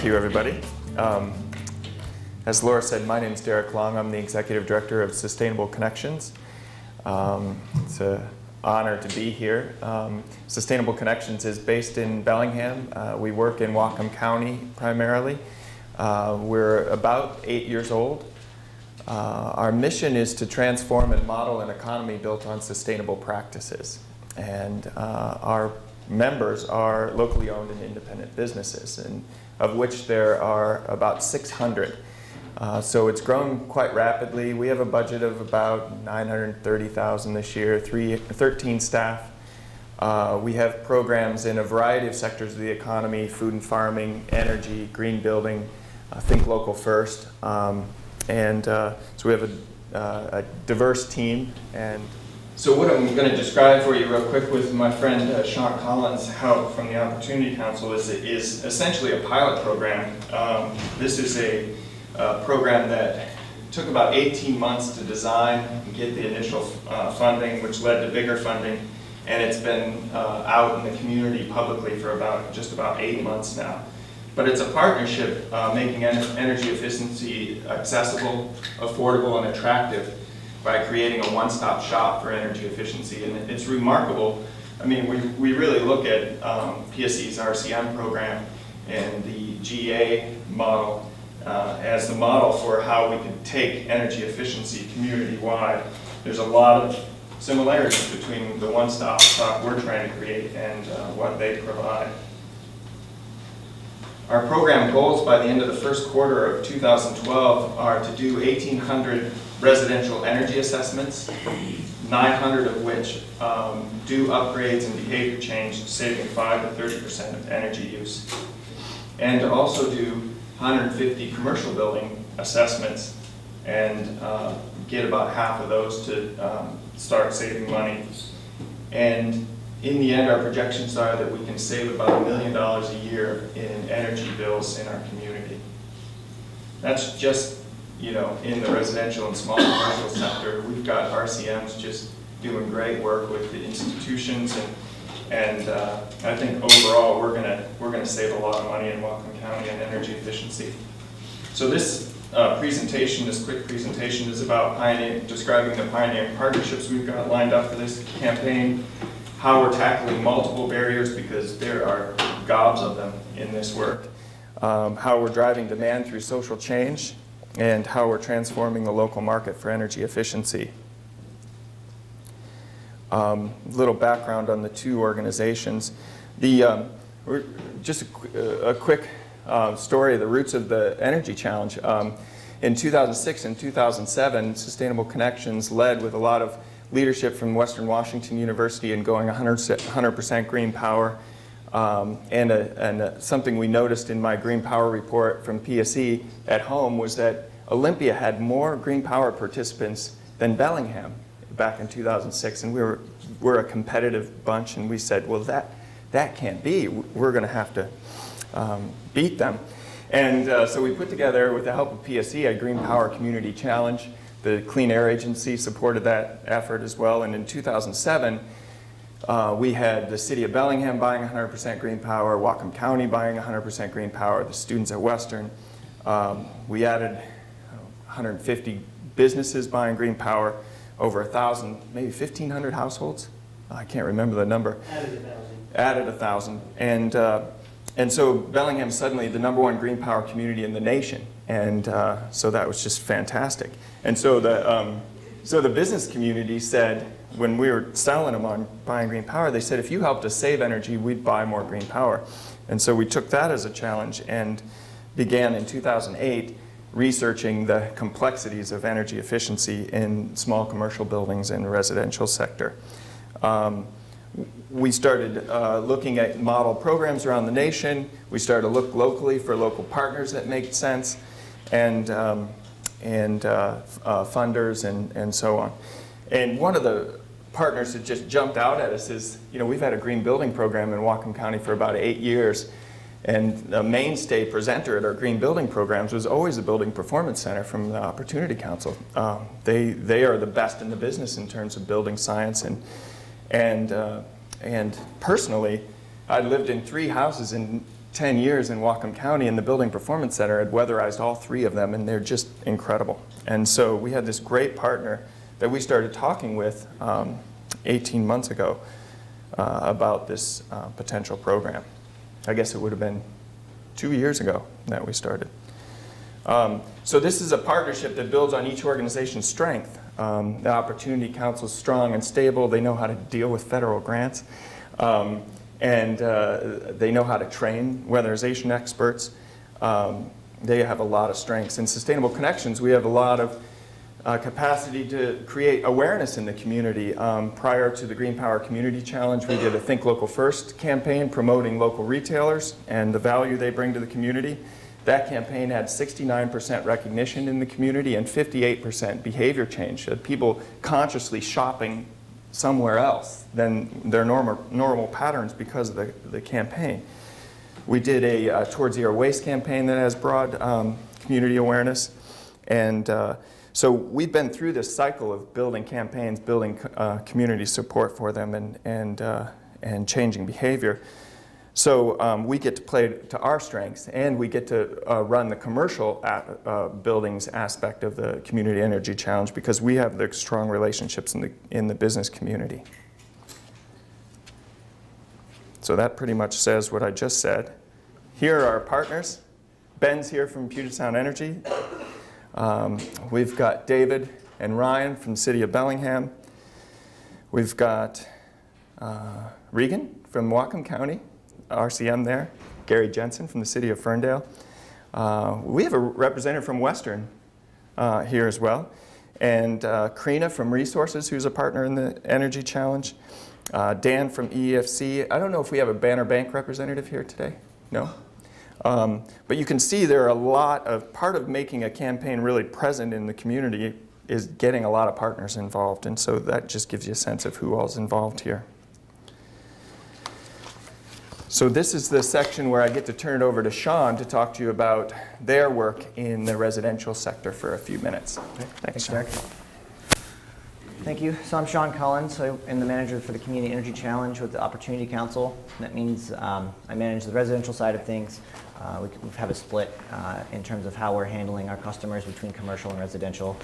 Thank you, everybody. As Laura said, my name is Derek Long. I'm the Executive Director of Sustainable Connections. It's an honor to be here. Sustainable Connections is based in Bellingham. We work in Whatcom County primarily. We're about 8 years old. Our mission is to transform and model an economy built on sustainable practices. And our members are locally owned and independent businesses, and of which there are about 600. So it's grown quite rapidly. We have a budget of about $930,000 this year, 13 staff. We have programs in a variety of sectors of the economy: food and farming, energy, green building, think local first. So we have a diverse team. And so what I'm going to describe for you real quick with my friend Sean Collins' help from the Opportunity Council is essentially a pilot program. This is a program that took about 18 months to design and get the initial funding, which led to bigger funding, and it's been out in the community publicly for just about 8 months now. But it's a partnership making energy efficiency accessible, affordable, and attractive by creating a one-stop shop for energy efficiency. And it's remarkable. I mean, we really look at PSE's RCM program and the GA model as the model for how we can take energy efficiency community-wide. There's a lot of similarities between the one-stop shop we're trying to create and what they provide. Our program goals by the end of the first quarter of 2012 are to do 1,800 residential energy assessments, 900 of which do upgrades and behavior change, saving 5 to 30% of energy use, and to also do 150 commercial building assessments and get about half of those to start saving money. And in the end, our projections are that we can save about $1 million a year in energy bills in our community. That's just, in the residential and small commercial sector. We've got RCMs just doing great work with the institutions, and I think overall we're gonna save a lot of money in Whatcom County on energy efficiency. So this quick presentation is about describing the pioneering partnerships we've got lined up for this campaign, how we're tackling multiple barriers, because there are gobs of them in this work, how we're driving demand through social change, and how we're transforming the local market for energy efficiency. Little background on the two organizations. Just a quick story of the roots of the Energy Challenge. In 2006 and 2007, Sustainable Connections led with a lot of leadership from Western Washington University in going 100% green power. Something we noticed in my green power report from PSE at home was that Olympia had more green power participants than Bellingham back in 2006, and we're a competitive bunch, and we said, well, that can't be. We're going to have to beat them. And so we put together, with the help of PSE, a Green Power Community Challenge. The Clean Air Agency supported that effort as well, and in 2007, we had the city of Bellingham buying 100% green power, Whatcom County buying 100% green power, the students at Western. We added 150 businesses buying green power, over 1,000, maybe 1,500 households. I can't remember the number. Added 1,000. And so Bellingham's suddenly the #1 green power community in the nation. And so that was just fantastic. And so the business community said, when we were selling them on buying green power, they said, if you helped us save energy, we'd buy more green power. And so we took that as a challenge and began in 2008 researching the complexities of energy efficiency in small commercial buildings and the residential sector. We started looking at model programs around the nation. We started to look locally for local partners that make sense, and funders and so on. And one of the partners that just jumped out at us is, we've had a green building program in Whatcom County for about 8 years, and the mainstay presenter at our green building programs was always the Building Performance Center from the Opportunity Council. They are the best in the business in terms of building science, and personally, I lived in 3 houses in 10 years in Whatcom County, and the Building Performance Center had weatherized all 3 of them, and they're just incredible. And so we had this great partner that we started talking with 18 months ago about this potential program. I guess it would have been 2 years ago that we started. So this is a partnership that builds on each organization's strength. The Opportunity Council is strong and stable. They know how to deal with federal grants. And they know how to train weatherization experts. They have a lot of strengths. In Sustainable Connections, we have a lot of capacity to create awareness in the community. Prior to the Green Power Community Challenge, we did a Think Local First campaign promoting local retailers and the value they bring to the community. That campaign had 69% recognition in the community and 58% behavior change. People consciously shopping somewhere else than their normal patterns because of the campaign. We did a Towards Zero Waste campaign that has broad community awareness. And so we've been through this cycle of building campaigns, building community support for them, and changing behavior. So we get to play to our strengths, and we get to run the commercial buildings aspect of the Community Energy Challenge because we have the strong relationships in the business community. So that pretty much says what I just said. Here are our partners. Ben's here from Puget Sound Energy. We've got David and Ryan from the city of Bellingham. We've got Regan from Whatcom County, RCM there. Gary Jensen from the city of Ferndale. We have a representative from Western here as well. And Karina from Resources, who's a partner in the Energy Challenge. Dan from EEFC. I don't know if we have a Banner Bank representative here today. No? But you can see there are a lot of, part of making a campaign really present in the community is getting a lot of partners involved. And so that just gives you a sense of who all's involved here. So this is the section where I get to turn it over to Sean to talk to you about their work in the residential sector for a few minutes. Okay. Thanks, Derek. Thank you. So I'm Sean Collins. I'm the manager for the Community Energy Challenge with the Opportunity Council. That means I manage the residential side of things. We have a split in terms of how we're handling our customers between commercial and residential.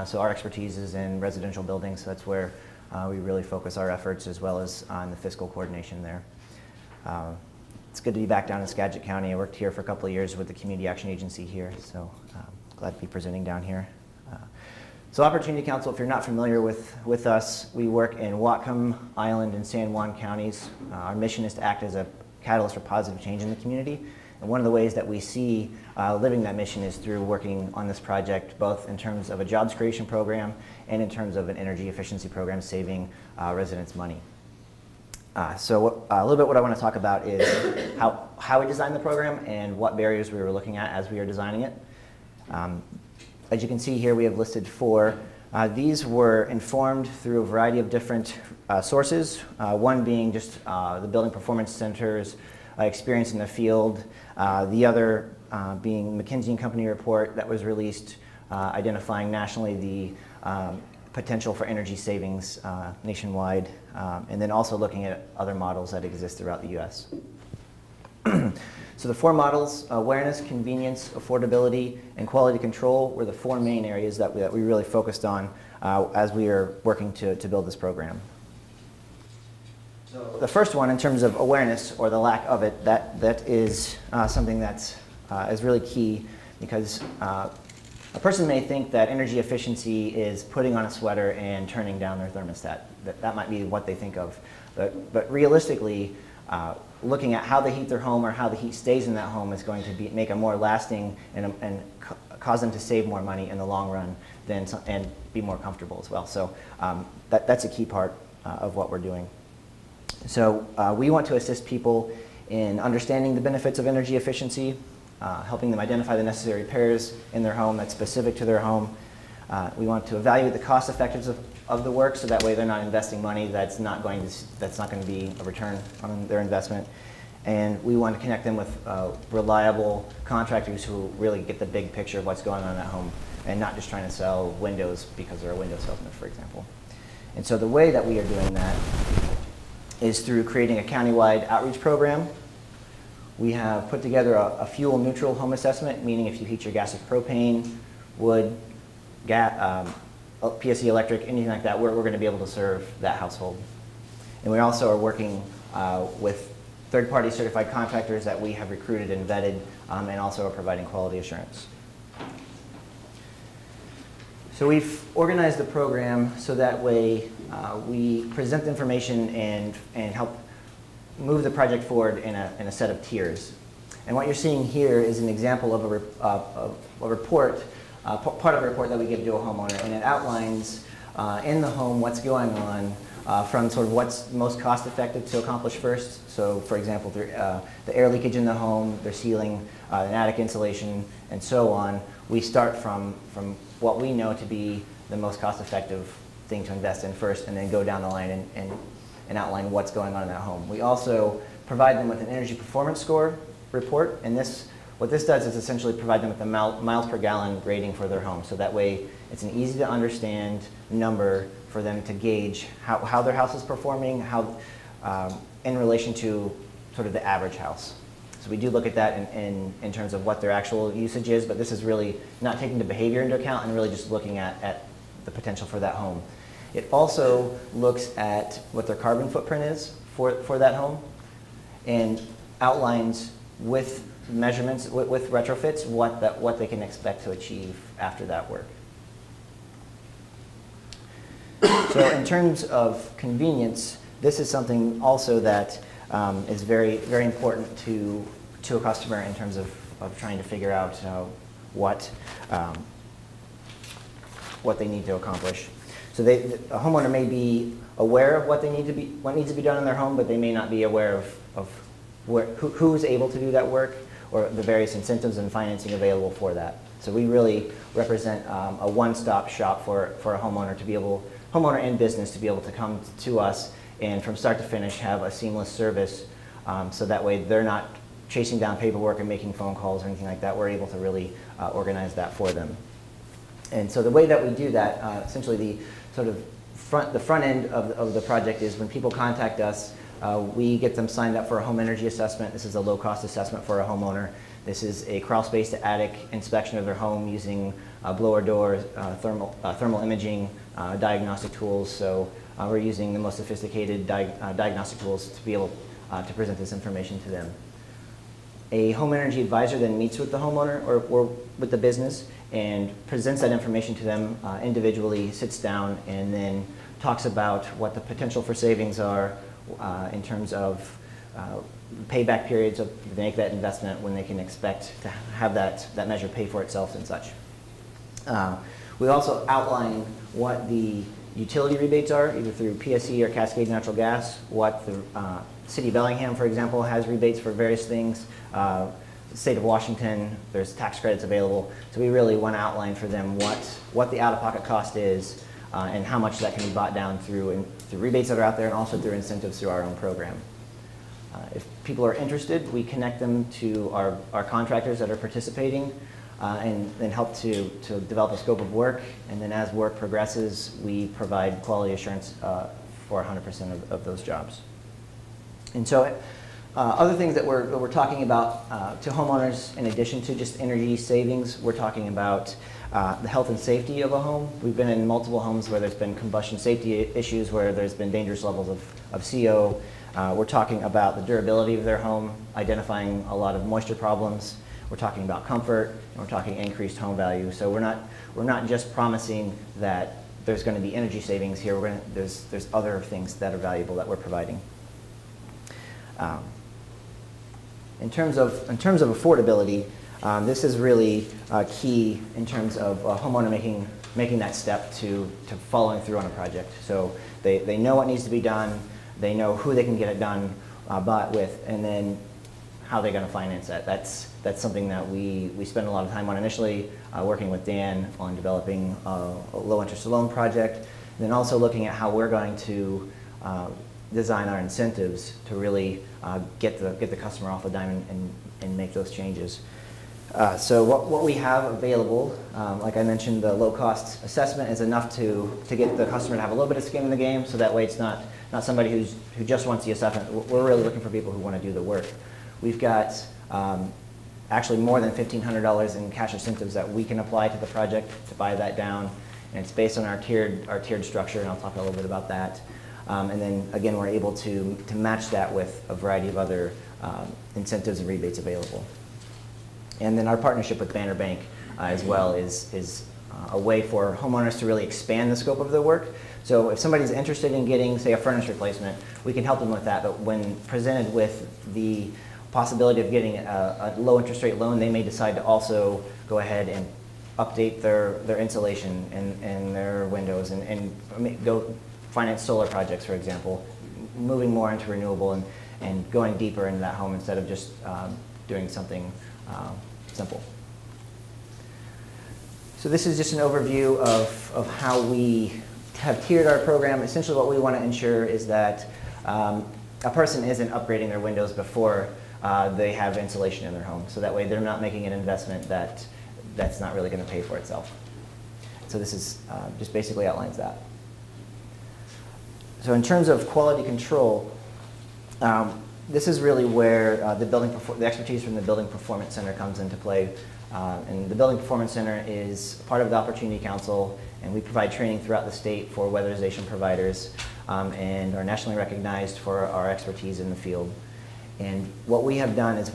So our expertise is in residential buildings. So that's where we really focus our efforts, as well as on the fiscal coordination there. It's good to be back down in Skagit County. I worked here for a couple of years with the Community Action Agency here, so glad to be presenting down here. So Opportunity Council, if you're not familiar with us, we work in Whatcom, Island, and San Juan counties. Our mission is to act as a catalyst for positive change in the community. And one of the ways that we see living that mission is through working on this project, both in terms of a jobs creation program and in terms of an energy efficiency program saving residents money. So a little bit what I want to talk about is how we designed the program and what barriers we were looking at as we were designing it. As you can see here, we have listed 4. These were informed through a variety of different sources, one being just the Building Performance Center's experience in the field, the other being McKinsey & Company report that was released identifying nationally the potential for energy savings nationwide, and then also looking at other models that exist throughout the U.S. So the 4 models, awareness, convenience, affordability, and quality control, were the 4 main areas that we really focused on as we are working to build this program. So the first one, in terms of awareness, or the lack of it, that is something that is really key, because a person may think that energy efficiency is putting on a sweater and turning down their thermostat. That might be what they think of. But realistically, looking at how they heat their home or how the heat stays in that home is going to make a more lasting and cause them to save more money in the long run and be more comfortable as well. So that's a key part of what we're doing. So we want to assist people in understanding the benefits of energy efficiency, helping them identify the necessary repairs in their home that's specific to their home. We want to evaluate the cost effectiveness of the work, so that way they're not investing money that's not going to be a return on their investment. And we want to connect them with reliable contractors who really get the big picture of what's going on in that home, and not just trying to sell windows because they're a window salesman, for example. And so the way that we are doing that is through creating a countywide outreach program. We have put together a fuel neutral home assessment, meaning if you heat your gas with propane, wood, PSE electric, anything like that, we're going to be able to serve that household. And we also are working with third-party certified contractors that we have recruited and vetted, and also are providing quality assurance. So we've organized the program so that way we present the information and help move the project forward in a set of tiers. And what you're seeing here is an example of a report, part of a report that we give to a homeowner, and it outlines in the home what's going on from sort of what's most cost effective to accomplish first. So for example, the air leakage in the home, their ceiling, an attic insulation, and so on. We start from what we know to be the most cost effective thing to invest in first, and then go down the line and outline what's going on in that home. We also provide them with an energy performance score report, and what this does is essentially provide them with a miles per gallon rating for their home. So that way it's an easy to understand number for them to gauge how their house is performing, in relation to sort of the average house. So we do look at that in terms of what their actual usage is, but this is really not taking the behavior into account and really just looking at the potential for that home. It also looks at what their carbon footprint is for that home, and outlines with measurements, with retrofits, what they can expect to achieve after that work. So in terms of convenience, this is something also that is very, very important to a customer in terms of trying to figure out what they need to accomplish. So a homeowner may be aware of what needs to be done in their home, but they may not be aware of who's able to do that work, or the various incentives and financing available for that. So we really represent a one-stop shop for a homeowner to be able, homeowner and business, to be able to come to us and from start to finish have a seamless service, so that way they're not chasing down paperwork and making phone calls or anything like that. We're able to really organize that for them. And so the way that we do that, essentially the front end of the project is when people contact us, we get them signed up for a home energy assessment. This is a low-cost assessment for a homeowner. This is a crawl space to attic inspection of their home using blower doors, thermal imaging, diagnostic tools. So we're using the most sophisticated diagnostic tools to be able to present this information to them. A home energy advisor then meets with the homeowner or with the business and presents that information to them individually, sits down, and then talks about what the potential for savings are in terms of payback periods of they make that investment, when they can expect to have that measure pay for itself and such. We also outline what the utility rebates are, either through PSE or Cascade Natural Gas, what the City of Bellingham, for example, has rebates for various things. The state of Washington, there's tax credits available. So we really want to outline for them what the out-of-pocket cost is and how much that can be bought down through rebates that are out there, and also through incentives through our own program. If people are interested, we connect them to our contractors that are participating and then help to develop a scope of work. And then as work progresses, we provide quality assurance for 100% of those jobs. And so other things that we're talking about to homeowners, in addition to just energy savings, we're talking about the health and safety of a home. We've been in multiple homes where there's been combustion safety issues, where there's been dangerous levels of CO. We're talking about the durability of their home, identifying a lot of moisture problems. We're talking about comfort, and we're talking increased home value. So we're not just promising that there's going to be energy savings here. There's other things that are valuable that we're providing. In terms of affordability, this is really key in terms of a homeowner making that step to following through on a project. So they know what needs to be done, they know who they can get it done with, and then how they're going to finance that. That's something that we spend a lot of time on initially, working with Dan on developing a low interest loan project, and then also looking at how we're going to design our incentives to really get the customer off the dime and make those changes. So what we have available, like I mentioned, the low-cost assessment is enough to get the customer to have a little bit of skin in the game, so that way it's not somebody who just wants the assessment. We're really looking for people who want to do the work. we've got actually more than $1,500 in cash incentives that we can apply to the project to buy that down. And it's based on our tiered structure, and I'll talk a little bit about that. And then again, we're able to match that with a variety of other incentives and rebates available. And then our partnership with Banner Bank as well is a way for homeowners to really expand the scope of their work. So if somebody's interested in getting, say, a furnace replacement, we can help them with that. But when presented with the possibility of getting a low interest rate loan, they may decide to also go ahead and update their insulation and their windows and go finance solar projects, for example, moving more into renewable and going deeper into that home instead of just doing something simple. So this is just an overview of how we have tiered our program. Essentially what we want to ensure is that a person isn't upgrading their windows before they have insulation in their home. So that way they're not making an investment that's not really going to pay for itself. So this is just basically outlines that. So in terms of quality control, this is really where the expertise from the Building Performance Center comes into play. And the Building Performance Center is part of the Opportunity Council, and we provide training throughout the state for weatherization providers and are nationally recognized for our expertise in the field. And what we have done is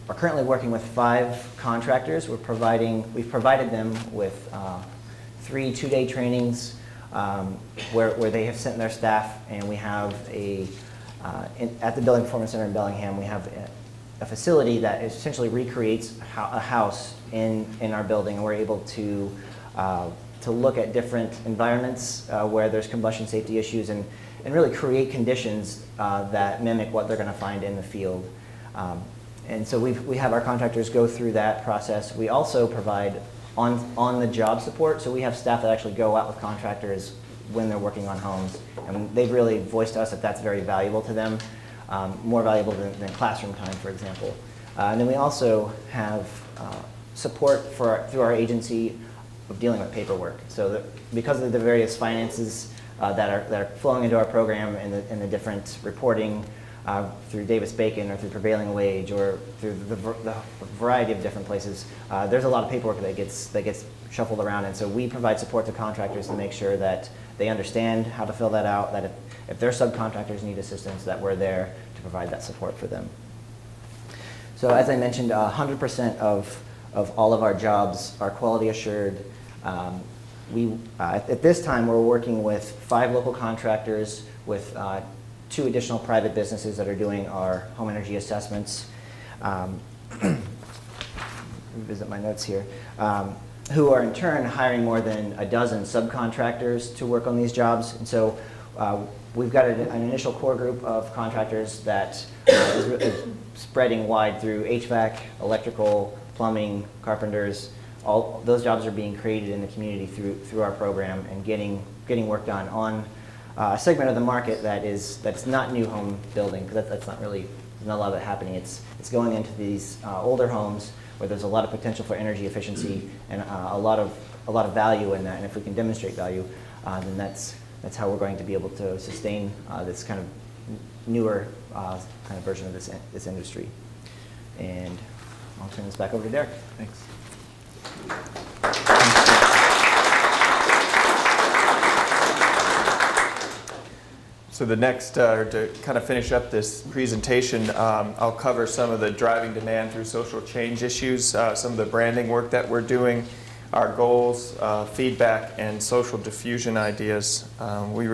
are currently working with 5 contractors. We've provided them with 3 two-day trainings where they have sent their staff, and we have at the Building Performance Center in Bellingham, we have a facility that essentially recreates a house in our building, and we're able to look at different environments where there's combustion safety issues and really create conditions that mimic what they're going to find in the field. And so we have our contractors go through that process. We also provide on-the-job support, so we have staff that actually go out with contractors when they're working on homes, and they've really voiced to us that that's very valuable to them. More valuable than classroom time, for example. And then we also have support through our agency of dealing with paperwork. So because of the various finances that are flowing into our program and the different reporting through Davis-Bacon or through prevailing wage or through the variety of different places, there's a lot of paperwork that gets shuffled around, and so we provide support to contractors to make sure that they understand how to fill that out, that if their subcontractors need assistance, that we're there to provide that support for them. So as I mentioned, 100% of all of our jobs are quality assured. At this time, we're working with 5 local contractors with 2 additional private businesses that are doing our home energy assessments. Revisit my notes here. Who are in turn hiring more than a dozen subcontractors to work on these jobs. And so we've got an initial core group of contractors that is spreading wide through HVAC, electrical, plumbing, carpenters. All those jobs are being created in the community through our program and getting work done on a segment of the market that's not new home building, because that's not really, there's not a lot of that happening. It's going into these older homes where there's a lot of potential for energy efficiency and a lot of value in that. And if we can demonstrate value, then that's how we're going to be able to sustain this kind of newer kind of version of this industry. And I'll turn this back over to Derek. Thanks. So the next, to kind of finish up this presentation, I'll cover some of the driving demand through social change issues, some of the branding work that we're doing, our goals, feedback, and social diffusion ideas. We're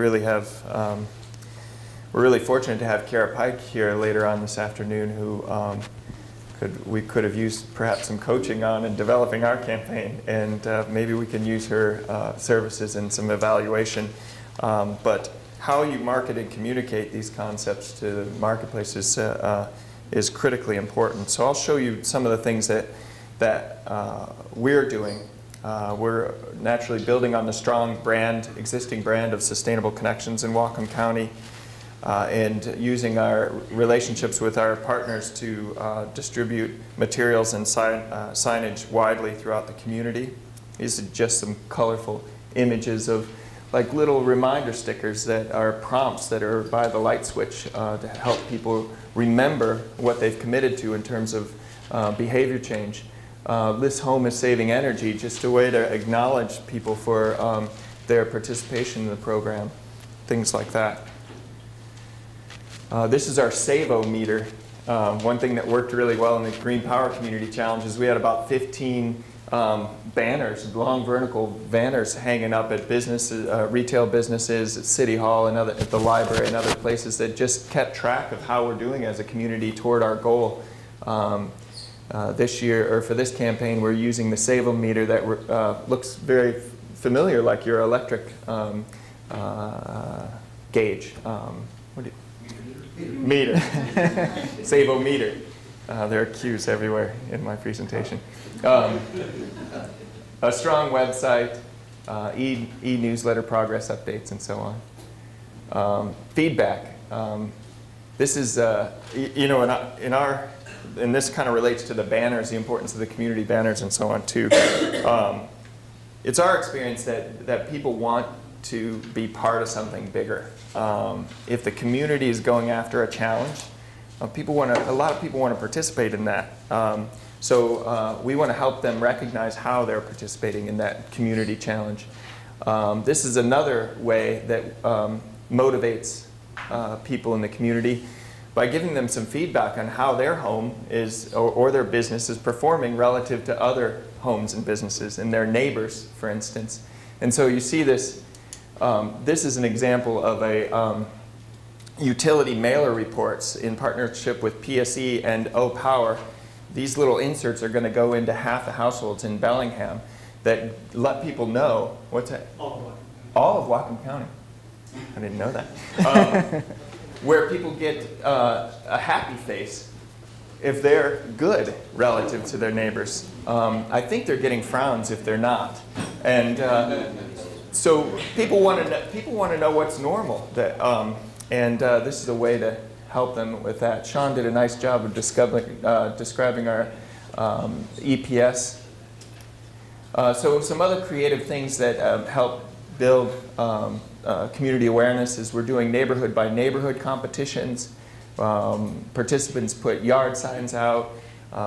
really fortunate to have Kara Pike here later on this afternoon, who we could have used perhaps some coaching on in developing our campaign, and maybe we can use her services in some evaluation. But how you market and communicate these concepts to the marketplaces is critically important. So I'll show you some of the things that we're doing. We're naturally building on the strong existing brand of Sustainable Connections in Whatcom County, and using our relationships with our partners to distribute materials and signage widely throughout the community. These are just some colorful images of like little reminder stickers that are prompts that are by the light switch to help people remember what they've committed to in terms of behavior change. This home is saving energy, just a way to acknowledge people for their participation in the program, things like that. This is our Savo meter. One thing that worked really well in the Green Power Community Challenge is we had about 15 banners, long vertical banners hanging up at businesses, retail businesses, at City Hall, and at the library and other places that just kept track of how we're doing as a community toward our goal. This year, or for this campaign, we're using the Savo meter that looks very familiar, like your electric gauge. Meter. Savo meter. There are cues everywhere in my presentation. A strong website, e-newsletter progress updates, and so on. Feedback. This is, you know, and this kind of relates to the banners, the importance of the community banners and so on too. It's our experience that people want to be part of something bigger. If the community is going after a challenge, a lot of people want to participate in that. So we want to help them recognize how they're participating in that community challenge. This is another way that motivates people in the community by giving them some feedback on how their home is, or their business is performing relative to other homes and businesses and their neighbors, for instance. And so you see this, this is an example of a utility mailer reports in partnership with PSE and O-Power. These little inserts are going to go into half the households in Bellingham that let people know what's that? All of Whatcom County. I didn't know that. Where people get a happy face if they're good relative to their neighbors. I think they're getting frowns if they're not. And so people want to know what's normal. And this is a way to help them with that. Sean did a nice job of describing our EPS. So some other creative things that help build community awareness is we're doing neighborhood by neighborhood competitions. Participants put yard signs out.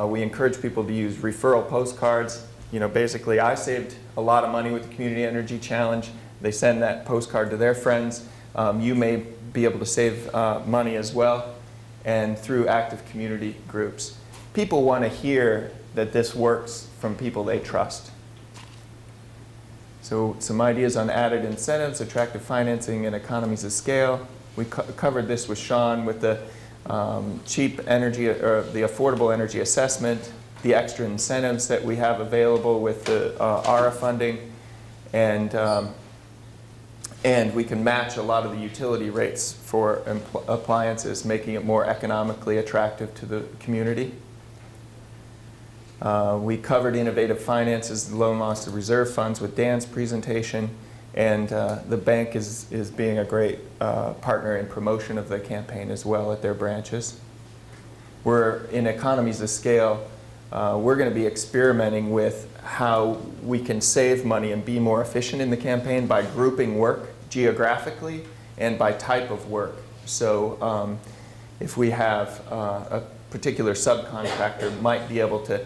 We encourage people to use referral postcards. You know, basically I saved a lot of money with the Community Energy Challenge. They send that postcard to their friends. You may be able to save money as well, and through active community groups. People want to hear that this works from people they trust. So some ideas on added incentives, attractive financing, and economies of scale. We covered this with Sean with the cheap energy, or the affordable energy assessment, the extra incentives that we have available with the ARA funding, and we can match a lot of the utility rates for appliances, making it more economically attractive to the community. We covered innovative finances, the loan loss to reserve funds with Dan's presentation, and the bank is being a great partner in promotion of the campaign as well at their branches. We're in economies of scale. We're going to be experimenting with how we can save money and be more efficient in the campaign by grouping work geographically and by type of work. So if we have a particular subcontractor might be able to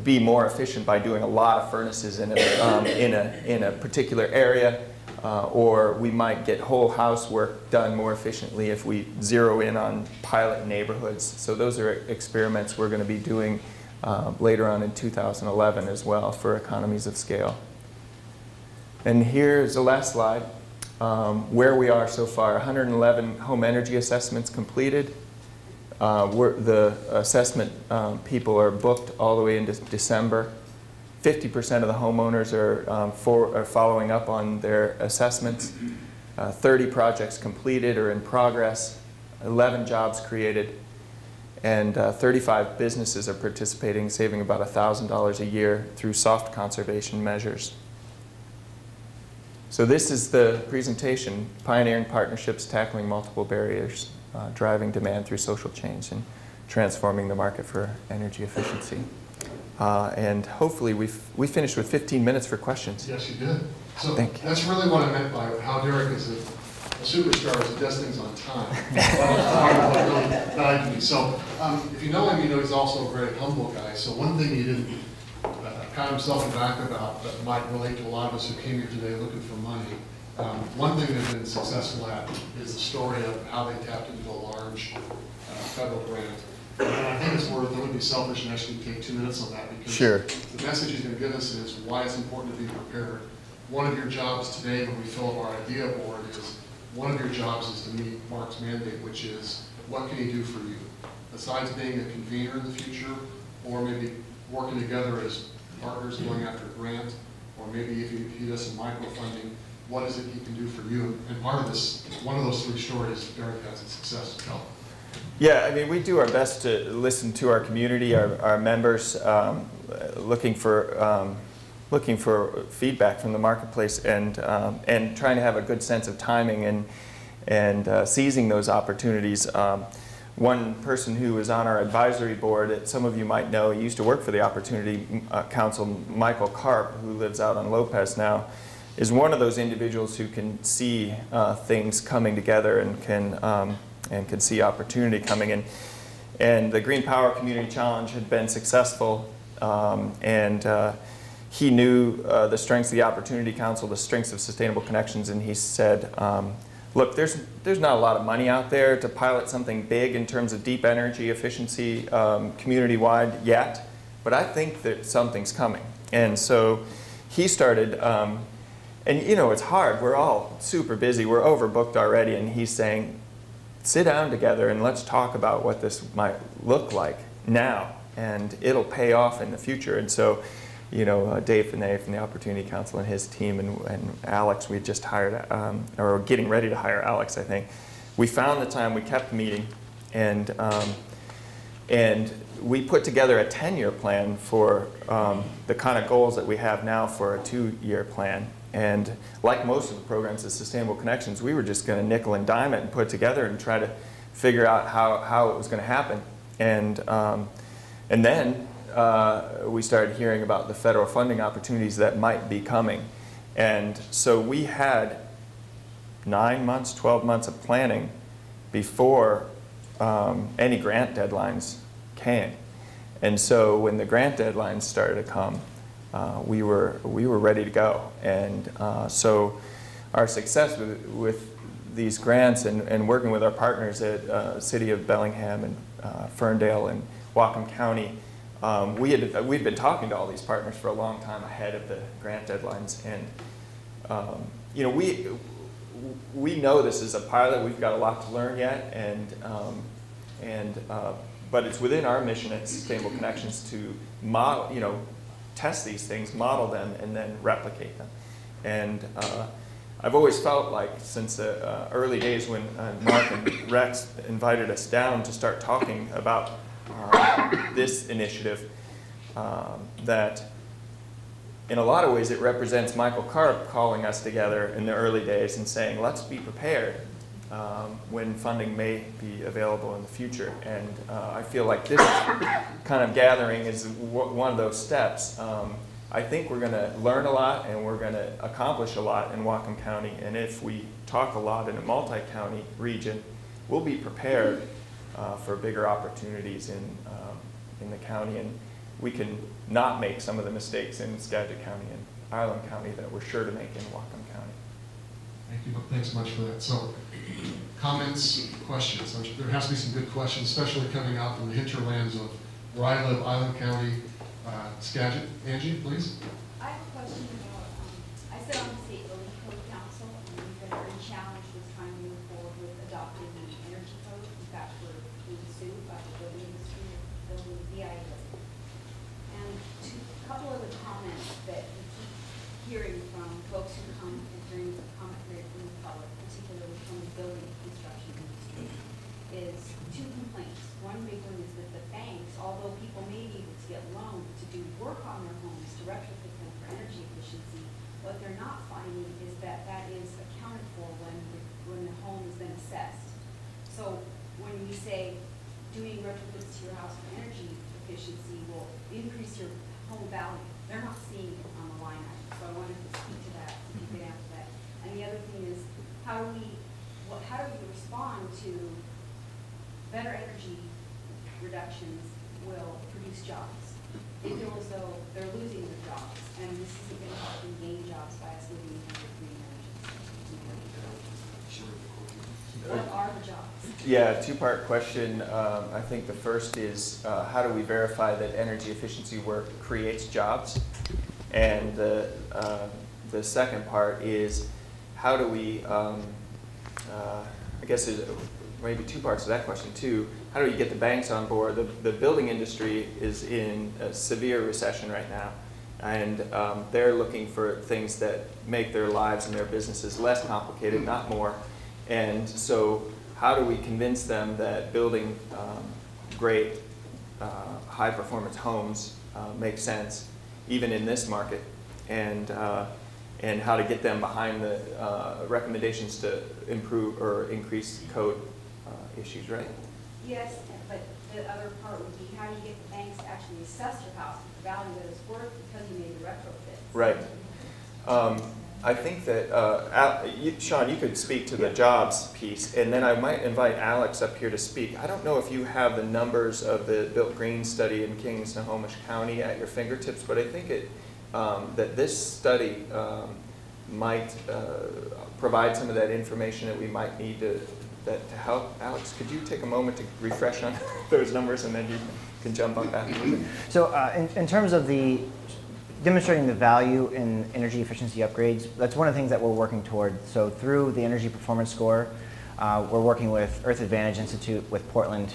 be more efficient by doing a lot of furnaces in a particular area, or we might get whole house work done more efficiently if we zero in on pilot neighborhoods. So those are experiments we're going to be doing later on in 2011 as well for economies of scale. And here's the last slide, where we are so far. 111 home energy assessments completed. The assessment people are booked all the way into December. 50% of the homeowners are following up on their assessments. 30 projects completed or in progress. 11 jobs created. And 35 businesses are participating, saving about $1,000 a year through soft conservation measures. So this is the presentation, Pioneering Partnerships, Tackling Multiple Barriers, Driving Demand Through Social Change, and Transforming the Market for Energy Efficiency. And hopefully we finished with 15 minutes for questions. Yes, you did. So Thank you. that's really what I meant by how Derek is a superstar, is he does things on time. So if you know him, you know he's also a very humble guy. So one thing he didn't pat himself on the back about that might relate to a lot of us who came here today looking for money. One thing they've been successful at is the story of how they tapped into a large federal grant. And I think it's worth, it would be selfish and actually take 2 minutes on that, because Sure. the message he's going to give us is why it's important to be prepared. One of your jobs today when we fill up our idea board is, one of your jobs is to meet Mark's mandate, which is, what can he do for you? Besides being a convener in the future, or maybe working together as partners going after a grant, or maybe if he does some microfunding, what is it he can do for you? And part of this, one of those 3 stories Derek has a success to tell. Yeah, I mean, we do our best to listen to our community, our members, looking for feedback from the marketplace, and trying to have a good sense of timing and seizing those opportunities. One person who was on our advisory board, some of you might know, he used to work for the Opportunity Council, Michael Karp, who lives out on Lopez now, is one of those individuals who can see things coming together and can see opportunity coming in. And the Green Power Community Challenge had been successful, and he knew the strengths of the Opportunity Council, the strengths of Sustainable Connections, and he said, look, there's not a lot of money out there to pilot something big in terms of deep energy efficiency community-wide yet, but I think that something's coming. And so he started, and you know, it's hard. We're all super busy. We're overbooked already, and he's saying, sit down together and let's talk about what this might look like now, and it'll pay off in the future. And so, you know, Dave Finney from the Opportunity Council and his team, and Alex, we just hired, or getting ready to hire Alex, I think. We found the time, we kept meeting, and we put together a 10-year plan for the kind of goals that we have now for a 2-year plan. And like most of the programs at Sustainable Connections, we were just going to nickel and dime it and put it together and try to figure out how it was going to happen. And then we started hearing about the federal funding opportunities that might be coming. And so we had 9 months, 12 months of planning before any grant deadlines came. And so when the grant deadlines started to come, we were ready to go. And so our success with these grants and working with our partners at City of Bellingham and Ferndale and Whatcom County, we'd been talking to all these partners for a long time ahead of the grant deadlines. And you know, we know this is a pilot. We've got a lot to learn yet, but it's within our mission at Sustainable Connections to model, you know, test these things, model them, and then replicate them. And I've always felt like, since the early days when Mark and Rex invited us down to start talking about this initiative, that in a lot of ways it represents Michael Karp calling us together in the early days and saying, let's be prepared when funding may be available in the future. And I feel like this kind of gathering is one of those steps. I think we're going to learn a lot and we're going to accomplish a lot in Whatcom County. And if we talk a lot in a multi-county region, we'll be prepared for bigger opportunities in the county. And we can not make some of the mistakes in Skagit County and Island County that we're sure to make in Whatcom County. Thank you. Thanks so much for that. So, comments, questions. There has to be some good questions, especially coming out from the hinterlands of where I live, Island County, Skagit. Angie, please. I have a question about, I sit on the state building code council, and we've been very challenged with trying to move forward with adopting the energy code. In fact, we're being sued by the building industry, building VIA. And a couple of the comments that we keep hearing from folks who come during the comment period from the public, particularly from the building construction industry, is 2 complaints. One big one is that the banks, although people may be able to get loans to do work on their homes to retrofit them for energy efficiency, what they're not finding is that that is accounted for when the home is then assessed. So when we say doing retrofits to your house for energy efficiency will increase your home value. They're not seeing it on the line item, so I wanted to speak to that, if you could answer that. And the other thing is, how do we respond to better energy reductions will produce jobs? They feel as though they're losing their jobs, and this isn't going to help them gain jobs by us moving into green energy. What are the jobs? Yeah, two-part question. I think the first is how do we verify that energy efficiency work creates jobs? And the second part is how do we, I guess there's maybe two parts to that question too. How do we get the banks on board? The building industry is in a severe recession right now, and they're looking for things that make their lives and their businesses less complicated, not more. And so how do we convince them that building great high-performance homes makes sense, even in this market, and how to get them behind the recommendations to improve or increase code issues, right? Yes, but the other part would be how do you get the banks to actually assess your house with the value that it's worth because you made the retrofit? Right. I think that, Sean, you could speak to the jobs piece, and then I might invite Alex up here to speak. I don't know if you have the numbers of the Built Green study in King and Snohomish County at your fingertips, but I think that this study might provide some of that information that we might need to help. Alex, could you take a moment to refresh on those numbers, and then you can jump up afterwards? So in terms of the demonstrating the value in energy efficiency upgrades, that's one of the things that we're working toward. So through the Energy Performance Score, we're working with Earth Advantage Institute with Portland,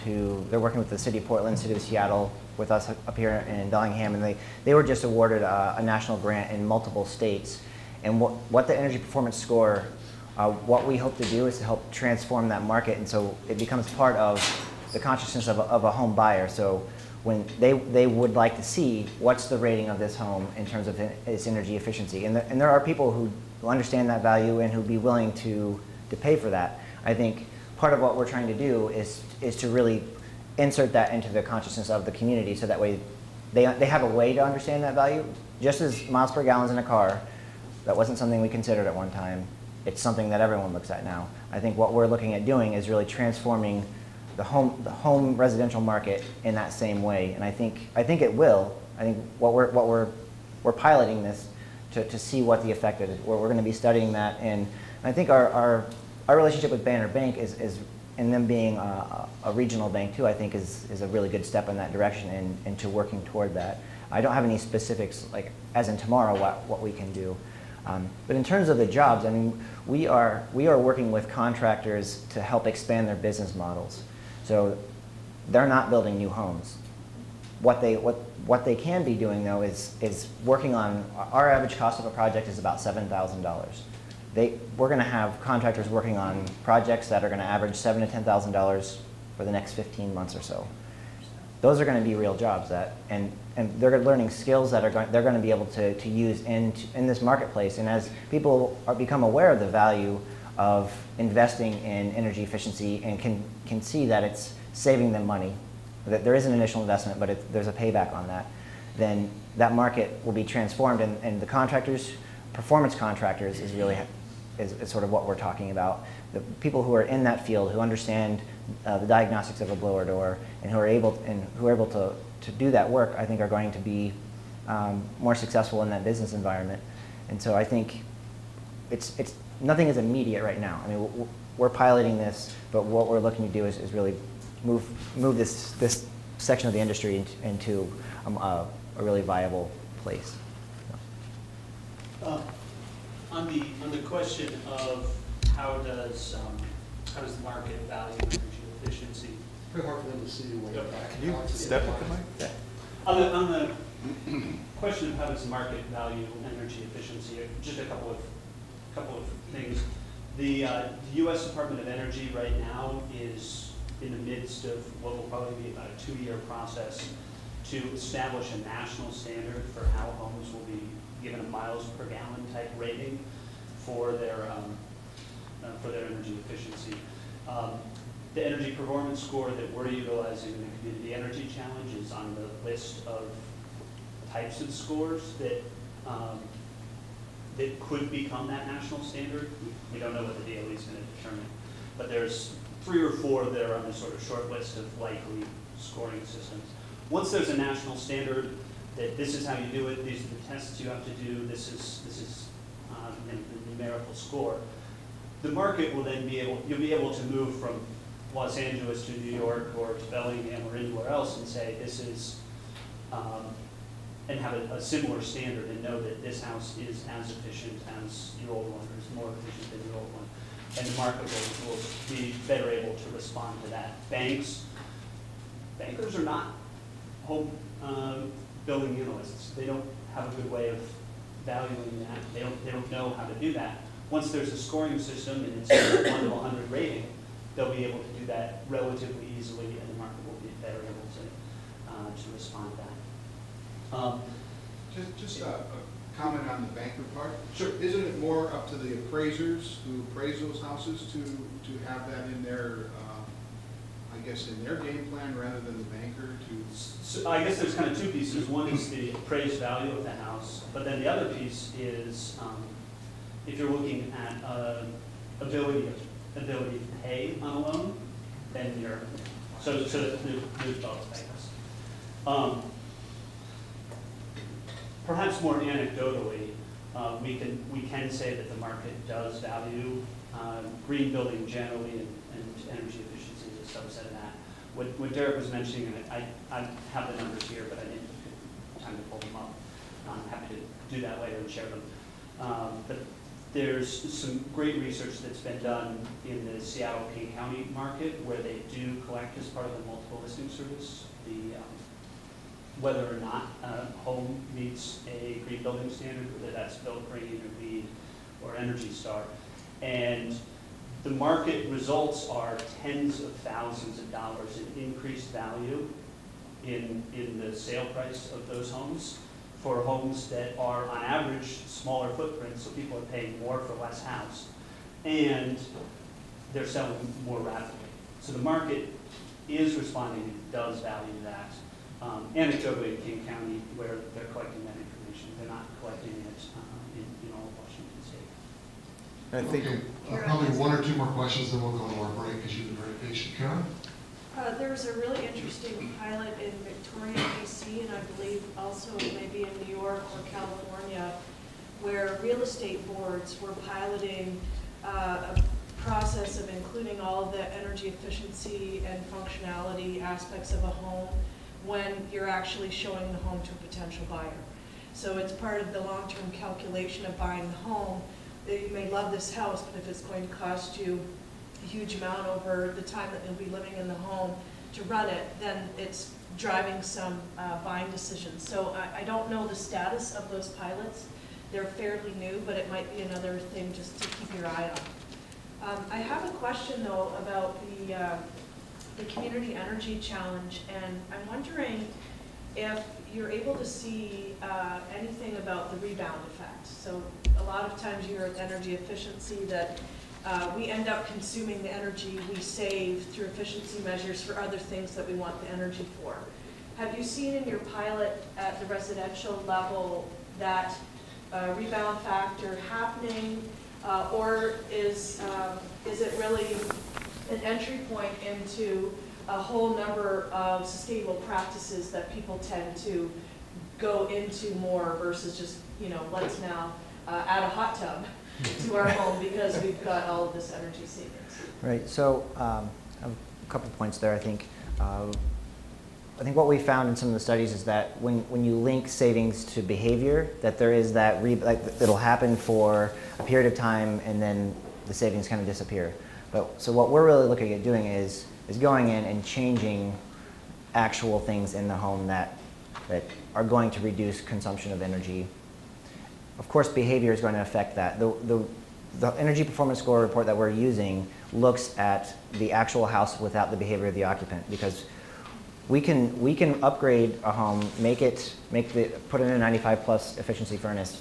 they're working with the City of Portland, City of Seattle, with us up here in Bellingham, and they were just awarded a national grant in multiple states. And what the Energy Performance Score, what we hope to do is to help transform that market, and so it becomes part of the consciousness of a home buyer. So when they would like to see what's the rating of this home in terms of its energy efficiency. And there are people who understand that value and who'd be willing to pay for that. I think part of what we're trying to do is to really insert that into the consciousness of the community, so that way they have a way to understand that value. Just as miles per gallon in a car, that wasn't something we considered at one time. It's something that everyone looks at now. I think what we're looking at doing is really transforming the home residential market in that same way, and I think it will. I think what we're piloting this to see what the effect is. We're going to be studying that, and I think our relationship with Banner Bank is and them being a regional bank too, I think is a really good step in that direction and to working toward that. I don't have any specifics like as in tomorrow what we can do. But in terms of the jobs, I mean, we are working with contractors to help expand their business models. So they're not building new homes. What they can be doing though is working on, our average cost of a project is about $7,000. We're going to have contractors working on projects that are going to average $7,000 to $10,000 for the next 15 months or so. Those are going to be real jobs and they're learning skills that they're going to be able to use in this marketplace. And as people become aware of the value of investing in energy efficiency and can see that it's saving them money, that there is an initial investment, but there's a payback on that, then that market will be transformed, and the contractors, performance contractors is really is sort of what we're talking about. The people who are in that field, who understand the diagnostics of a blower door, and who are able to do that work, I think are going to be more successful in that business environment. And so I think it's nothing is immediate right now. I mean, we're piloting this, but what we're looking to do is really move this section of the industry into a really viable place. On the question of how does the market value energy efficiency? Pretty hard for them to see you way back. Can you step up the mic? Yeah. On the question of how does the market value energy efficiency, just a couple of things. The U.S. Department of Energy right now is in the midst of what will probably be about a 2-year process to establish a national standard for how homes will be given a miles per gallon type rating for their energy efficiency. The energy performance score that we're utilizing in the Community Energy Challenge is on the list of types of scores that that could become that national standard. We don't know what the DOE is going to determine, but there's 3 or 4 that are on the sort of short list of likely scoring systems. Once there's a national standard that this is how you do it, these are the tests you have to do, this is the numerical score, the market will then be able, you'll be able to move from Los Angeles to New York or to Bellingham or anywhere else and say this is, and have a similar standard and know that this house is as efficient as your old one or is more efficient than your old one. And the market will be better able to respond to that. Bankers are not home building analysts. They don't have a good way of valuing that. They don't know how to do that. Once there's a scoring system and it's a 1 to 100 rating, they'll be able to do that relatively easily, and the market will be better able to respond to that. Just a comment on the banker part. Sure. Isn't it more up to the appraisers who appraise those houses to have that in their, I guess, in their game plan rather than the banker to? So I guess there's kind of 2 pieces. One is the appraised value of the house, but then the other piece is if you're looking at ability to pay on a loan, then you're there's both, I guess. Perhaps more anecdotally, we can say that the market does value green building generally and energy efficiency is a subset of that. What Derek was mentioning, and I have the numbers here, but I didn't have time to pull them up. I'm happy to do that later and share them. But there's some great research that's been done in the Seattle King County market where they do collect as part of the multiple listing service whether or not a home meets a green building standard, whether that's Built Green or LEED or Energy Star. And the market results are tens of thousands of dollars in increased value in the sale price of those homes for homes that are on average smaller footprints, so people are paying more for less house, and they're selling more rapidly. So the market is responding and does value that. Anecdotally in King County, where they're collecting that information, they're not collecting it in all of Washington State. I think Okay, probably 1 or 2 more questions, then we'll go to our break because you've been very patient. Karen? There was a really interesting pilot in Victoria, BC, and I believe also maybe in New York or California, where real estate boards were piloting a process of including all of the energy efficiency and functionality aspects of a home when you're actually showing the home to a potential buyer. So it's part of the long-term calculation of buying the home. That you may love this house, but if it's going to cost you a huge amount over the time that you'll be living in the home to run it, then it's driving some buying decisions. So I don't know the status of those pilots. They're fairly new, but it might be another thing just to keep your eye on. I have a question though about the Community Energy Challenge, and I'm wondering if you're able to see anything about the rebound effect. So a lot of times you're at energy efficiency that we end up consuming the energy we save through efficiency measures for other things that we want the energy for. Have you seen in your pilot at the residential level that rebound factor happening, or is it really an entry point into a whole number of sustainable practices that people tend to go into more versus just, you know, let's now add a hot tub to our home because we've got all of this energy savings? Right, so I have a couple points there. I think what we found in some of the studies is that when you link savings to behavior, that there is that, it'll happen for a period of time and then the savings kind of disappear. But so what we're really looking at doing is going in and changing actual things in the home that are going to reduce consumption of energy. Of course, behavior is going to affect that. The energy performance score report that we're using looks at the actual house without the behavior of the occupant, because we can upgrade a home, put in a 95 plus efficiency furnace,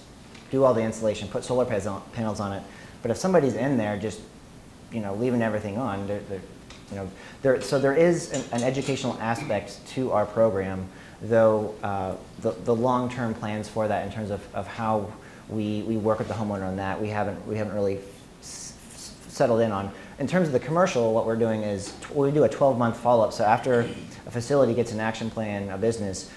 do all the installation, put solar panels on it. But if somebody's in there just, you know, leaving everything on, So there is an educational aspect to our program, though the long-term plans for that in terms of how we work with the homeowner on that, we haven't really settled in on. In terms of the commercial, what we're doing is we do a 12-month follow-up. So after a facility gets an action plan, a business,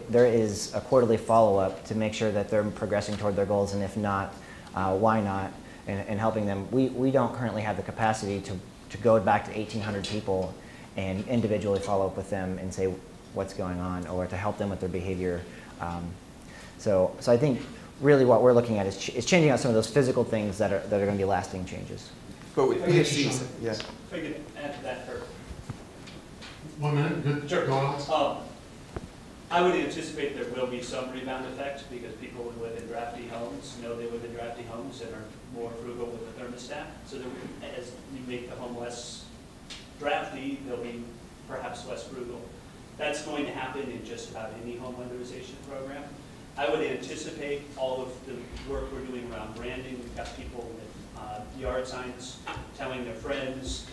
there is a quarterly follow-up to make sure that they're progressing toward their goals, and if not, why not, and helping them. We don't currently have the capacity to go back to 1,800 people and individually follow up with them and say what's going on, or to help them with their behavior. So I think really what we're looking at is changing out some of those physical things that are going to be lasting changes. But with PSCs, yeah. If I could add to that for 1 minute, good, Sure. go on. I would anticipate there will be some rebound effect because people who live in drafty homes know they live in drafty homes and are more frugal with the thermostat. So that as you make the home less drafty, they'll be perhaps less frugal. That's going to happen in just about any home weatherization program. I would anticipate all of the work we're doing around branding. We've got people with yard signs telling their friends.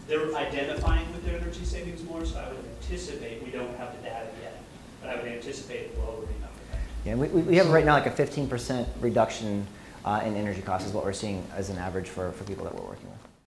They're identifying with their energy savings more, so I would anticipate, we don't have the data yet, but I would anticipate it will rebound effect. Yeah, we have right now like a 15% reduction in energy costs is what we're seeing as an average for people that we're working with.